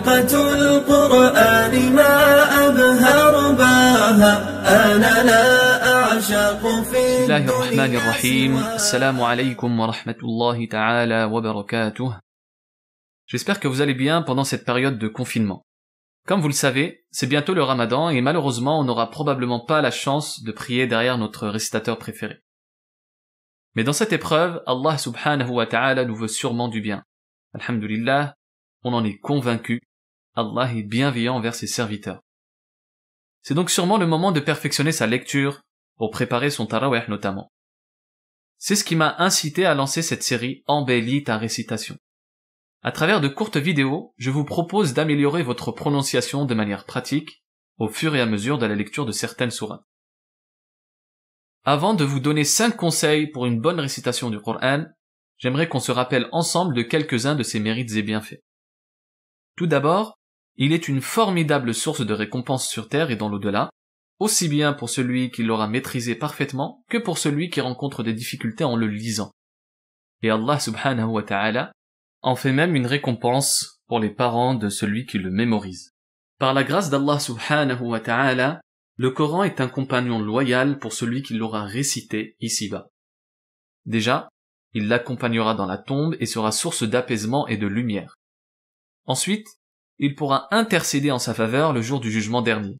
حلقة القرآن ما أبهى رباها أنا لا أعشق في بسم الله الرحمن الرحيم. Assalamu alaikum wa rahmatullahi ta'ala wa barakatuh. J'espère que vous allez bien pendant cette période de confinement. Comme vous le savez, c'est bientôt le Ramadan et malheureusement on n'aura probablement pas la chance de prier derrière notre récitateur préféré. Mais dans cette épreuve, Allah subhanahu wa ta'ala nous veut sûrement du bien. Alhamdulillah, on en est convaincu, Allah est bienveillant envers ses serviteurs. C'est donc sûrement le moment de perfectionner sa lecture, pour préparer son tarawih notamment. C'est ce qui m'a incité à lancer cette série Embellis ta récitation. À travers de courtes vidéos, je vous propose d'améliorer votre prononciation de manière pratique, au fur et à mesure de la lecture de certaines sourates. Avant de vous donner 5 conseils pour une bonne récitation du Coran, j'aimerais qu'on se rappelle ensemble de quelques-uns de ses mérites et bienfaits. Tout d'abord, il est une formidable source de récompense sur terre et dans l'au-delà, aussi bien pour celui qui l'aura maîtrisé parfaitement que pour celui qui rencontre des difficultés en le lisant. Et Allah subhanahu wa ta'ala en fait même une récompense pour les parents de celui qui le mémorise. Par la grâce d'Allah subhanahu wa ta'ala, le Coran est un compagnon loyal pour celui qui l'aura récité ici-bas. Déjà, il l'accompagnera dans la tombe et sera source d'apaisement et de lumière. Ensuite, il pourra intercéder en sa faveur le jour du jugement dernier.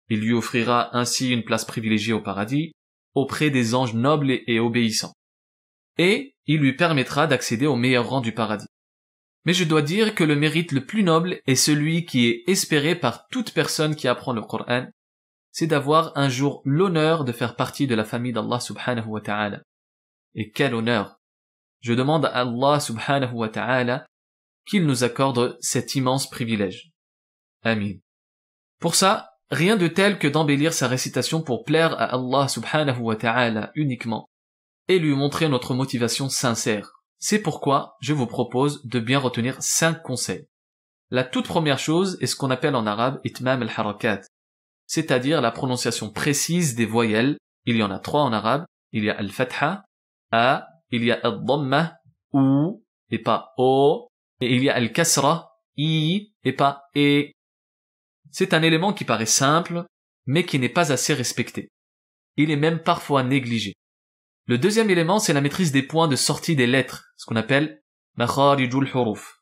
Il lui offrira ainsi une place privilégiée au paradis, auprès des anges nobles et obéissants. Et il lui permettra d'accéder au meilleur rang du paradis. Mais je dois dire que le mérite le plus noble est celui qui est espéré par toute personne qui apprend le Coran, c'est d'avoir un jour l'honneur de faire partie de la famille d'Allah subhanahu wa ta'ala. Et quel honneur! Je demande à Allah subhanahu wa ta'ala qu'il nous accorde cet immense privilège. Amin. Pour ça, rien de tel que d'embellir sa récitation pour plaire à Allah subhanahu wa ta'ala uniquement et lui montrer notre motivation sincère. C'est pourquoi je vous propose de bien retenir 5 conseils. La toute première chose est ce qu'on appelle en arabe itmam al-harakat, c'est-à-dire la prononciation précise des voyelles. Il y en a 3 en arabe. Il y a al-fatha, a, il y a al-dhamma, ou, et pas o, et il y a al-kasra, i, et pas e. C'est un élément qui paraît simple, mais qui n'est pas assez respecté. Il est même parfois négligé. Le deuxième élément, c'est la maîtrise des points de sortie des lettres, ce qu'on appelle makharijul huruf.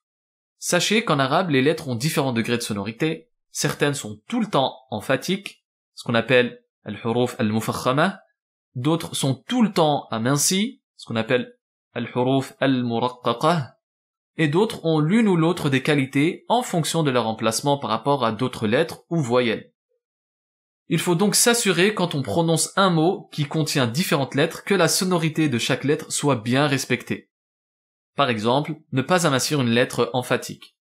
Sachez qu'en arabe, les lettres ont différents degrés de sonorité. Certaines sont tout le temps emphatiques, ce qu'on appelle al-huruf al-mufakhama. D'autres sont tout le temps amincies, ce qu'on appelle al-huruf al-muraqqaqah. Et d'autres ont l'une ou l'autre des qualités en fonction de leur emplacement par rapport à d'autres lettres ou voyelles. Il faut donc s'assurer quand on prononce un mot qui contient différentes lettres que la sonorité de chaque lettre soit bien respectée. Par exemple, ne pas amincir une lettre emphatique.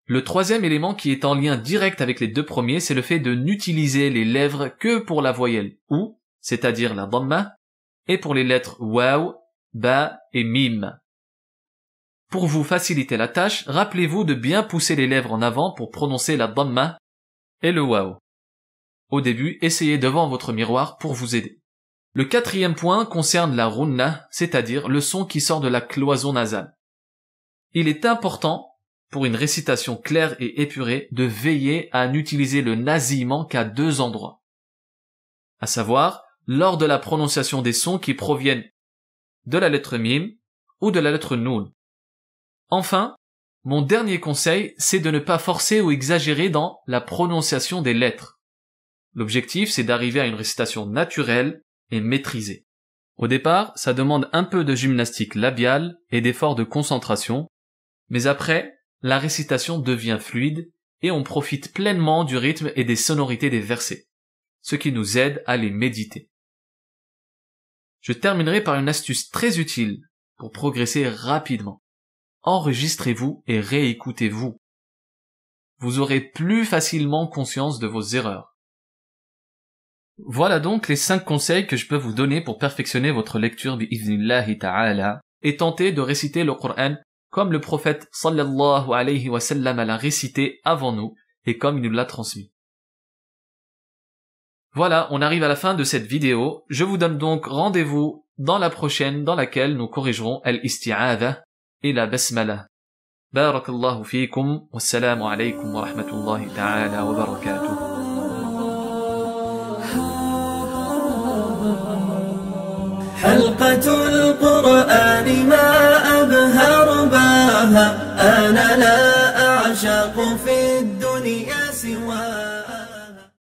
Le troisième élément qui est en lien direct avec les 2 premiers, c'est le fait de n'utiliser les lèvres que pour la voyelle ou, c'est-à-dire la dhamma, et pour les lettres waw, ba et mim. Pour vous faciliter la tâche, rappelez-vous de bien pousser les lèvres en avant pour prononcer la dhamma et le waw. Au début, essayez devant votre miroir pour vous aider. Le 4e point concerne la runna, c'est-à-dire le son qui sort de la cloison nasale. Il est important, pour une récitation claire et épurée, de veiller à n'utiliser le nasillement qu'à 2 endroits. À savoir, lors de la prononciation des sons qui proviennent de la lettre mim ou de la lettre noun. Enfin, mon dernier conseil, c'est de ne pas forcer ou exagérer dans la prononciation des lettres. L'objectif, c'est d'arriver à une récitation naturelle et maîtrisée. Au départ, ça demande un peu de gymnastique labiale et d'effort de concentration, mais après, la récitation devient fluide et on profite pleinement du rythme et des sonorités des versets, ce qui nous aide à les méditer. Je terminerai par une astuce très utile pour progresser rapidement. Enregistrez-vous et réécoutez-vous. Vous aurez plus facilement conscience de vos erreurs. Voilà donc les 5 conseils que je peux vous donner pour perfectionner votre lecture bi'idhnillahi ta'ala et tenter de réciter le Coran comme le prophète sallallahu alayhi wa sallam l'a récité avant nous et comme il nous l'a transmis. Voilà, on arrive à la fin de cette vidéo. Je vous donne donc rendez-vous dans la prochaine dans laquelle nous corrigerons al-isti'adha et la basmala. بارك الله فيكم والسلام عليكم ورحمة الله تعالى وبركاته. حلقة القرآن ما أبهى رباها، أنا لا أعشق في الدنيا سواها.